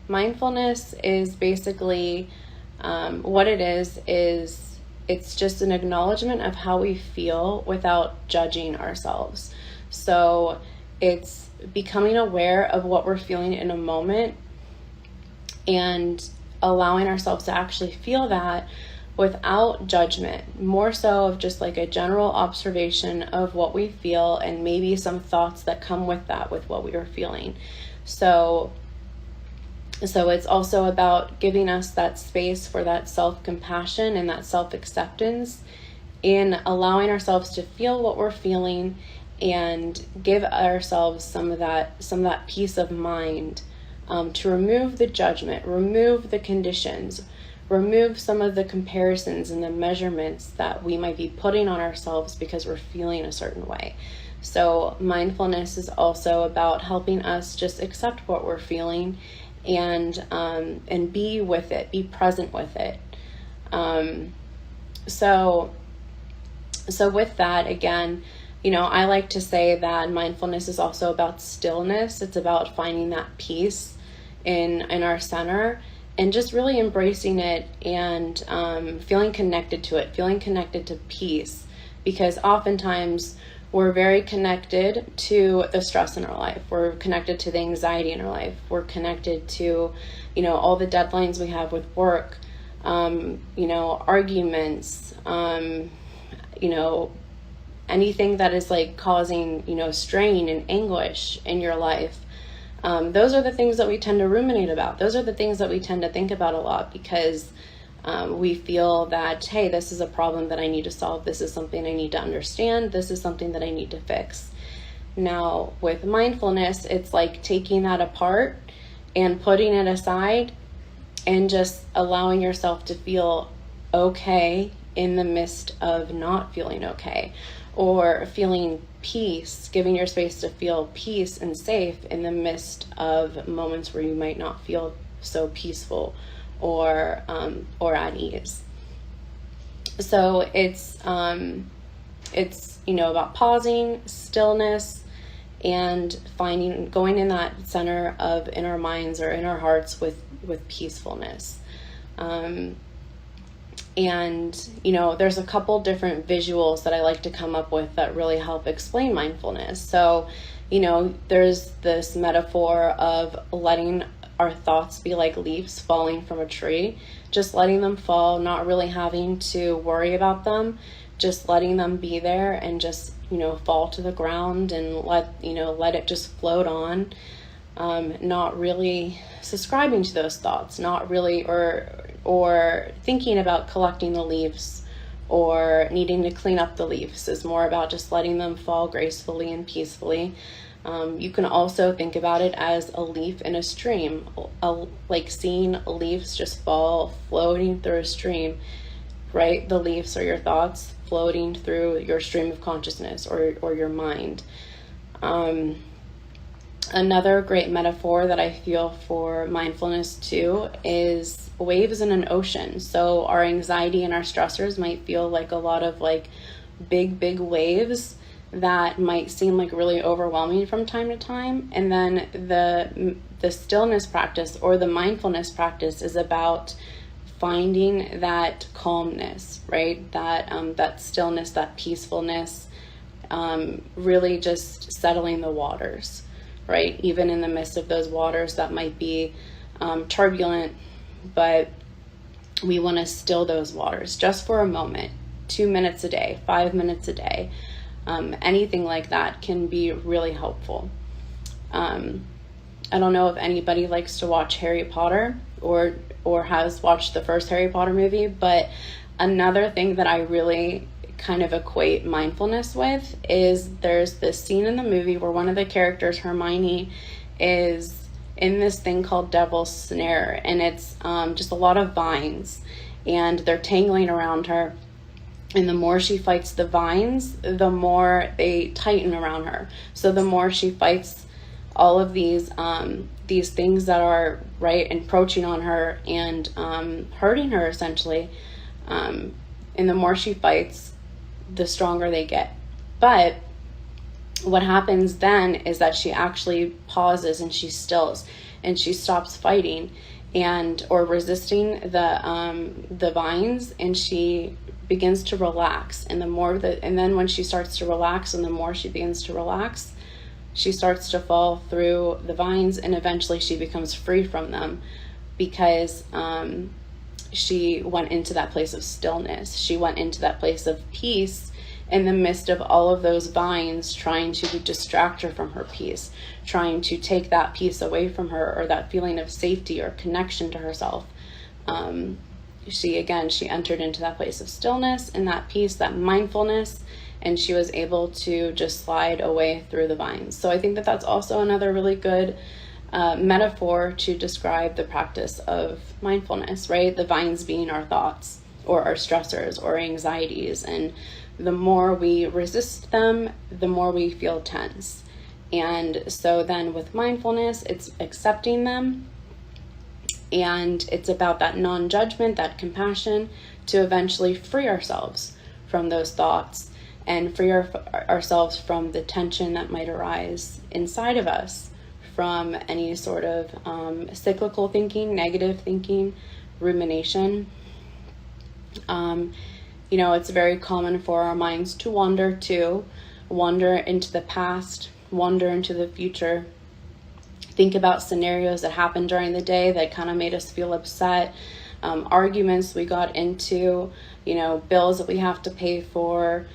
mindfulness is basically what it is it's just an acknowledgement of how we feel without judging ourselves. So it's becoming aware of what we're feeling in a moment and allowing ourselves to actually feel that without judgment, more so of just like a general observation of what we feel and maybe some thoughts that come with that, with what we are feeling. So it's also about giving us that space for that self-compassion and that self-acceptance, in allowing ourselves to feel what we're feeling and give ourselves some of that peace of mind, to remove the judgment, remove the conditions, remove some of the comparisons and the measurements that we might be putting on ourselves because we're feeling a certain way. So mindfulness is also about helping us just accept what we're feeling and be with it, be present with it. So with that, again, I like to say that mindfulness is also about stillness. It's about finding that peace in our center and just really embracing it and feeling connected to it, feeling connected to peace, because oftentimes we're very connected to the stress in our life. We're connected to the anxiety in our life. We're connected to, all the deadlines we have with work, arguments, anything that is like causing, strain and anguish in your life. Those are the things that we tend to ruminate about. Those are the things that we tend to think about a lot because we feel that, hey, this is a problem that I need to solve. This is something I need to understand. This is something that I need to fix. Now, with mindfulness, it's like taking that apart and putting it aside and just allowing yourself to feel okay in the midst of not feeling okay, or feeling peace, giving your space to feel peace and safe in the midst of moments where you might not feel so peaceful or at ease. So it's about pausing, stillness, and going in that center in our minds or in our hearts with peacefulness. And there's a couple different visuals that I like to come up with that really help explain mindfulness. So there's this metaphor of letting our thoughts be like leaves falling from a tree, just letting them fall, not really having to worry about them, just letting them be there and just fall to the ground and let it just float on, not really subscribing to those thoughts, not really or thinking about collecting the leaves or needing to clean up the leaves. Is more about just letting them fall gracefully and peacefully. You can also think about it as a leaf in a stream, like seeing leaves just fall, floating through a stream, right? The leaves are your thoughts floating through your stream of consciousness or your mind. Another great metaphor that I feel for mindfulness too is waves in an ocean. So our anxiety and our stressors might feel like a lot of like big waves that might seem like really overwhelming from time to time. And then the stillness practice or the mindfulness practice is about finding that calmness, right? That stillness, that peacefulness, really just settling the waters, right? Even in the midst of those waters that might be turbulent, but we want to still those waters just for a moment, 2 minutes a day, 5 minutes a day. Anything like that can be really helpful. I don't know if anybody likes to watch Harry Potter or has watched the first Harry Potter movie, but another thing that I really kind of equate mindfulness with is there's this scene in the movie where one of the characters, Hermione, is in this thing called Devil's Snare, and it's just a lot of vines, and they're tangling around her. And the more she fights the vines, the more they tighten around her. So the more she fights all of these things that are right encroaching on her and hurting her essentially, and the more she fights, the stronger they get. But what happens then is that she actually pauses and she stills, and she stops fighting and or resisting the vines, and she begins to relax. And then when she starts to relax, and the more she begins to relax, she starts to fall through the vines, and eventually she becomes free from them, because she went into that place of stillness. She went into that place of peace in the midst of all of those vines trying to distract her from her peace, trying to take that peace away from her, or that feeling of safety or connection to herself. She entered into that place of stillness and that peace, that mindfulness, and she was able to just slide away through the vines. So I think that that's also another really good metaphor to describe the practice of mindfulness, right? The vines being our thoughts or our stressors or anxieties. And the more we resist them, the more we feel tense. And so then with mindfulness, it's accepting them. And it's about that non-judgment, that compassion, to eventually free ourselves from those thoughts and free ourselves from the tension that might arise inside of us from any sort of cyclical thinking, negative thinking, rumination. It's very common for our minds to wander into the past, wander into the future, think about scenarios that happened during the day that kind of made us feel upset, arguments we got into, bills that we have to pay for,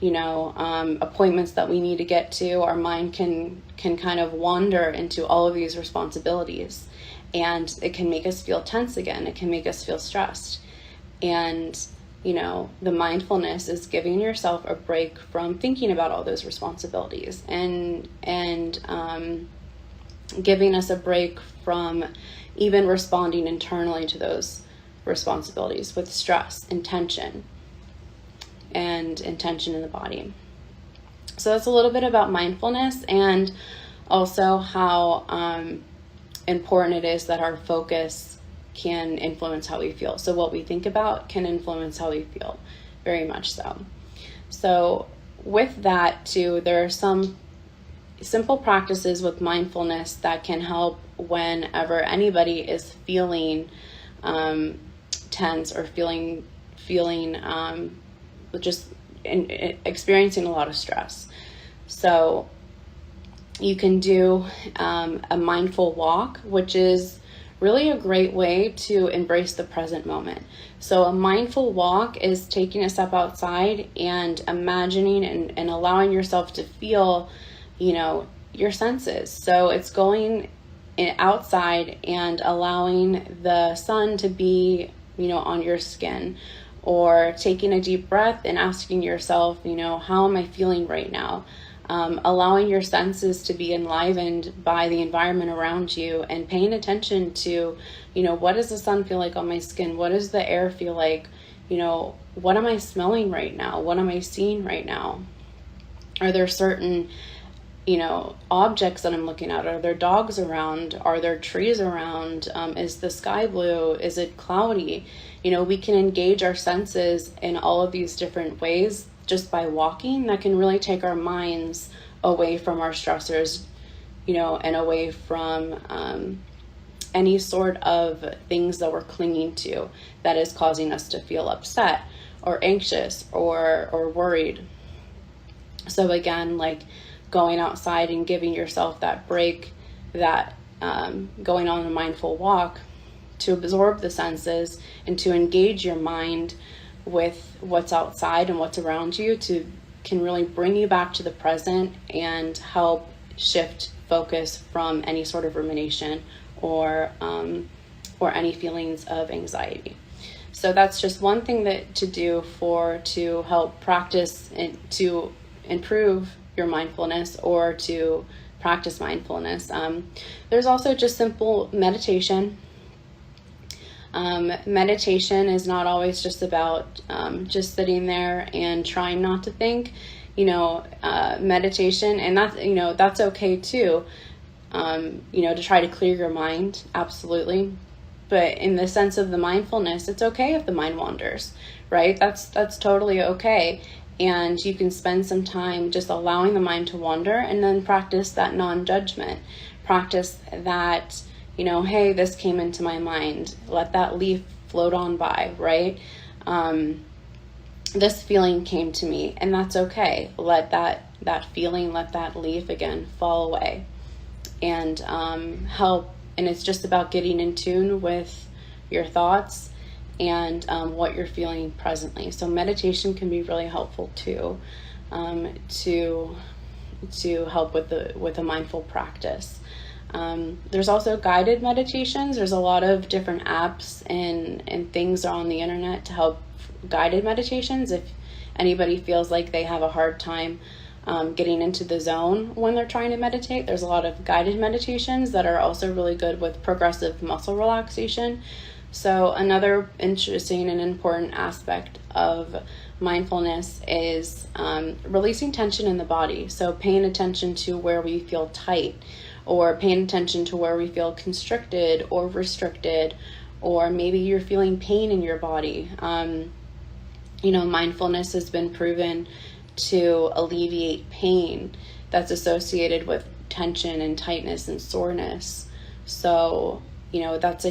appointments that we need to get to. Our mind can kind of wander into all of these responsibilities, and it can make us feel tense again. It can make us feel stressed. And, the mindfulness is giving yourself a break from thinking about all those responsibilities and giving us a break from even responding internally to those responsibilities with stress and tension in the body. So that's a little bit about mindfulness, and also how important it is that our focus can influence how we feel. So what we think about can influence how we feel, very much so. So with that too, there are some simple practices with mindfulness that can help whenever anybody is feeling tense or feeling just experiencing a lot of stress. So you can do a mindful walk, which is really a great way to embrace the present moment. So a mindful walk is taking a step outside and imagining and allowing yourself to feel, your senses. So it's going outside and allowing the sun to be, on your skin, or taking a deep breath and asking yourself, how am I feeling right now? Allowing your senses to be enlivened by the environment around you, and paying attention to, what does the sun feel like on my skin? What does the air feel like? What am I smelling right now? What am I seeing right now? Are there certain, objects that I'm looking at? Are there dogs around? Are there trees around? Is the sky blue? Is it cloudy? We can engage our senses in all of these different ways just by walking. That can really take our minds away from our stressors, and away from any sort of things that we're clinging to that is causing us to feel upset or anxious or worried. So again, like going outside and giving yourself that break, that going on a mindful walk to absorb the senses and to engage your mind with what's outside and what's around you, can really bring you back to the present and help shift focus from any sort of rumination or any feelings of anxiety. So that's just one thing to help practice and to improve your mindfulness, or to practice mindfulness. There's also just simple meditation. Meditation is not always just about just sitting there and trying not to think. Meditation, and that's okay too. To try to clear your mind, absolutely. But in the sense of the mindfulness, it's okay if the mind wanders, right? That's totally okay. And you can spend some time just allowing the mind to wander, and then practice that non-judgment. Practice that, hey, this came into my mind. Let that leaf float on by, right? This feeling came to me, and that's okay. Let that feeling, let that leaf again fall away, and help. And it's just about getting in tune with your thoughts and what you're feeling presently. So meditation can be really helpful too, to help with a mindful practice. There's also guided meditations. There's a lot of different apps and things on the internet to help guided meditations if anybody feels like they have a hard time getting into the zone when they're trying to meditate. There's a lot of guided meditations that are also really good with progressive muscle relaxation. So another interesting and important aspect of mindfulness is releasing tension in the body. So paying attention to where we feel tight, or paying attention to where we feel constricted or restricted, or maybe you're feeling pain in your body. Mindfulness has been proven to alleviate pain that's associated with tension and tightness and soreness. So, that's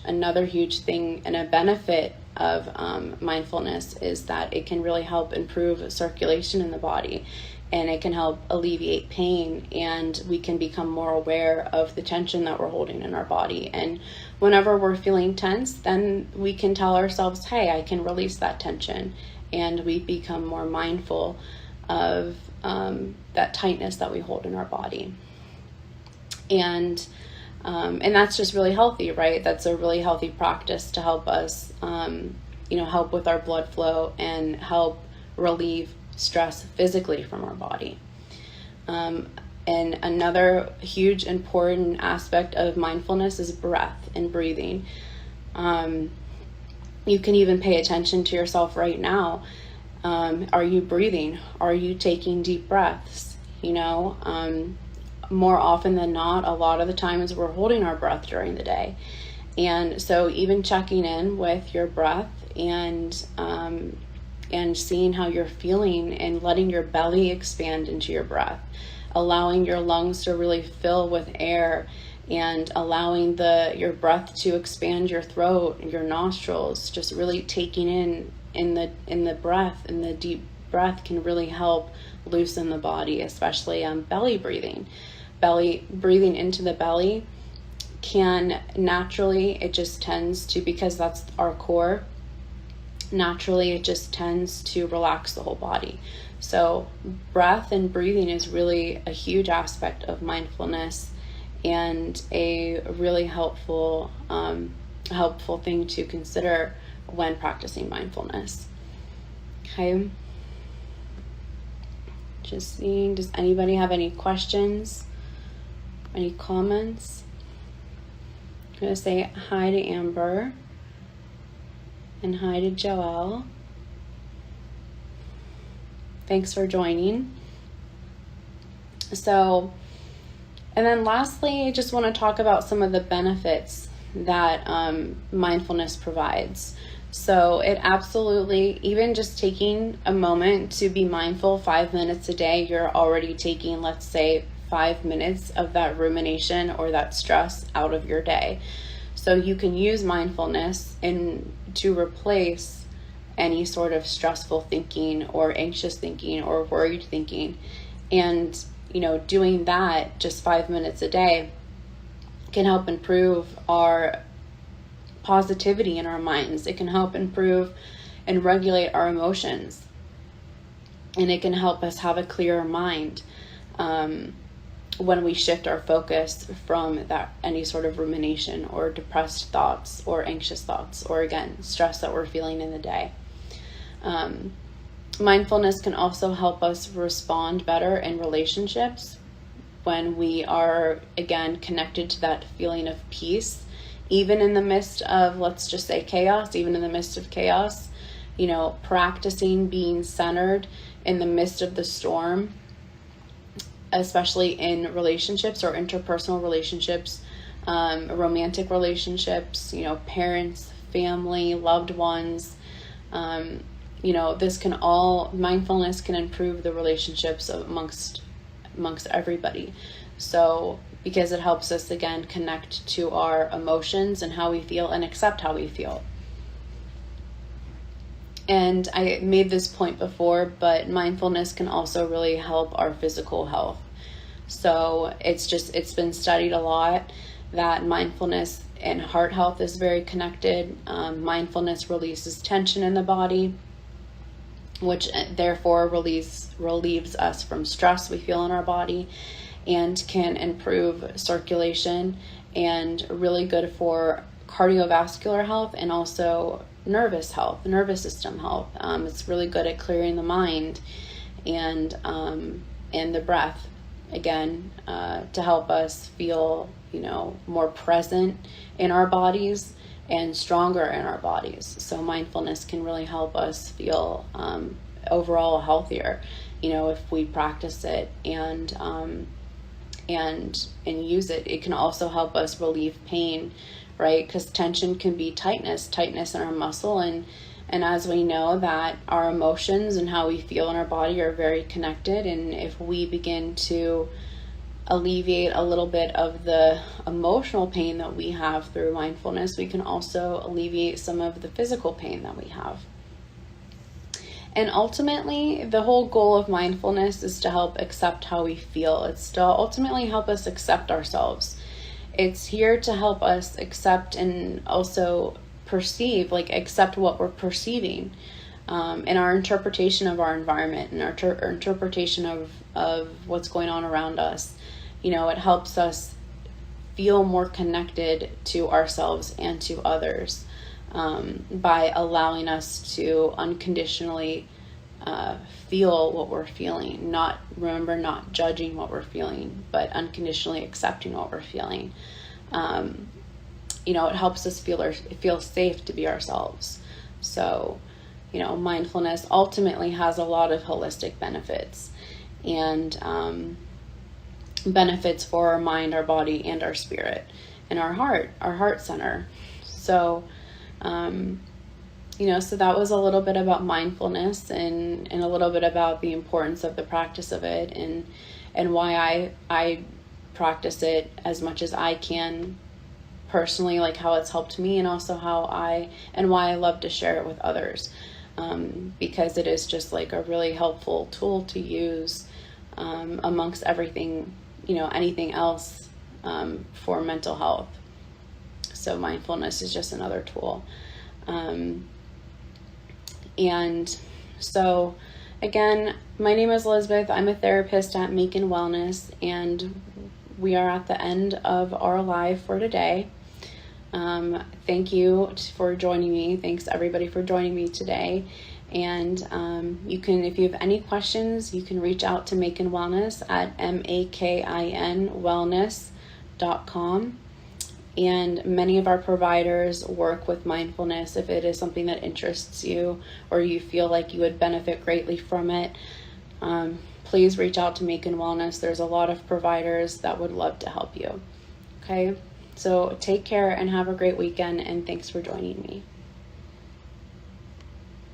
another huge thing, and a benefit of mindfulness is that it can really help improve circulation in the body, and it can help alleviate pain, and we can become more aware of the tension that we're holding in our body. And whenever we're feeling tense, then we can tell ourselves, hey, I can release that tension, and we become more mindful of that tightness that we hold in our body. And that's just really healthy, right? That's a really healthy practice to help us, help with our blood flow and help relieve stress physically from our body. And another huge important aspect of mindfulness is breath and breathing. You can even pay attention to yourself right now. Are you breathing? Are you taking deep breaths? More often than not, a lot of the times we're holding our breath during the day. And so even checking in with your breath and seeing how you're feeling, and letting your belly expand into your breath, allowing your lungs to really fill with air, and allowing your breath to expand your throat and your nostrils. Just really taking in the breath, and the deep breath can really help loosen the body, especially belly breathing. Belly breathing into the belly can naturally, it just tends to, because that's our core, naturally it just tends to relax the whole body. So breath and breathing is really a huge aspect of mindfulness, and a really helpful thing to consider when practicing mindfulness. Okay. Just seeing, does anybody have any questions? Any comments? I'm going to say hi to Amber and hi to Joelle. Thanks for joining. So, and then lastly, I just want to talk about some of the benefits that mindfulness provides. So it absolutely, even just taking a moment to be mindful 5 minutes a day, you're already taking, let's say, 5 minutes of that rumination or that stress out of your day. So you can use mindfulness to replace any sort of stressful thinking or anxious thinking or worried thinking. And, doing that just 5 minutes a day can help improve our positivity in our minds. It can help improve and regulate our emotions. And it can help us have a clearer mind when we shift our focus from any sort of rumination or depressed thoughts or anxious thoughts, or again, stress that we're feeling in the day. Mindfulness can also help us respond better in relationships when we are, again, connected to that feeling of peace, even in the midst of, let's just say, chaos. Even in the midst of chaos, practicing being centered in the midst of the storm, especially in relationships or interpersonal relationships, romantic relationships, parents, family, loved ones. Mindfulness can improve the relationships amongst everybody. So because it helps us, again, connect to our emotions and how we feel and accept how we feel. And I made this point before, but mindfulness can also really help our physical health. So it's been studied a lot that mindfulness and heart health is very connected. Mindfulness releases tension in the body, which therefore relieves us from stress we feel in our body, and can improve circulation, and really good for cardiovascular health and also nervous system health. It's really good at clearing the mind and the breath, again, to help us feel, more present in our bodies and stronger in our bodies. So mindfulness can really help us feel overall healthier, if we practice it and use it. It can also help us relieve pain, right? Because tension can be tightness in our muscle, and as we know that our emotions and how we feel in our body are very connected, and if we begin to alleviate a little bit of the emotional pain that we have through mindfulness, we can also alleviate some of the physical pain that we have. And ultimately, the whole goal of mindfulness is to help accept how we feel. It's to ultimately help us accept ourselves. It's here to help us accept and also perceive, accept what we're perceiving, in our interpretation of our environment and our interpretation of what's going on around us. It helps us feel more connected to ourselves and to others, by allowing us to unconditionally feel what we're feeling. Not judging what we're feeling, but unconditionally accepting what we're feeling. It helps us feel safe to be ourselves. So, mindfulness ultimately has a lot of holistic benefits, and benefits for our mind, our body, and our spirit, and our heart center. So, so that was a little bit about mindfulness, and a little bit about the importance of the practice of it, and why I practice it as much as I can personally, how it's helped me, and also why I love to share it with others, because it is just a really helpful tool to use amongst everything, anything else for mental health. So mindfulness is just another tool. And so, again, my name is Elizabeth. I'm a therapist at Macon Wellness, and we are at the end of our live for today. Thank you for joining me. Thanks everybody for joining me today. And you can, if you have any questions, you can reach out to Macon Wellness at makinwellness.com. And many of our providers work with mindfulness. If it is something that interests you, or you feel like you would benefit greatly from it, please reach out to Macon Wellness. There's a lot of providers that would love to help you. Okay, so take care and have a great weekend, and thanks for joining me.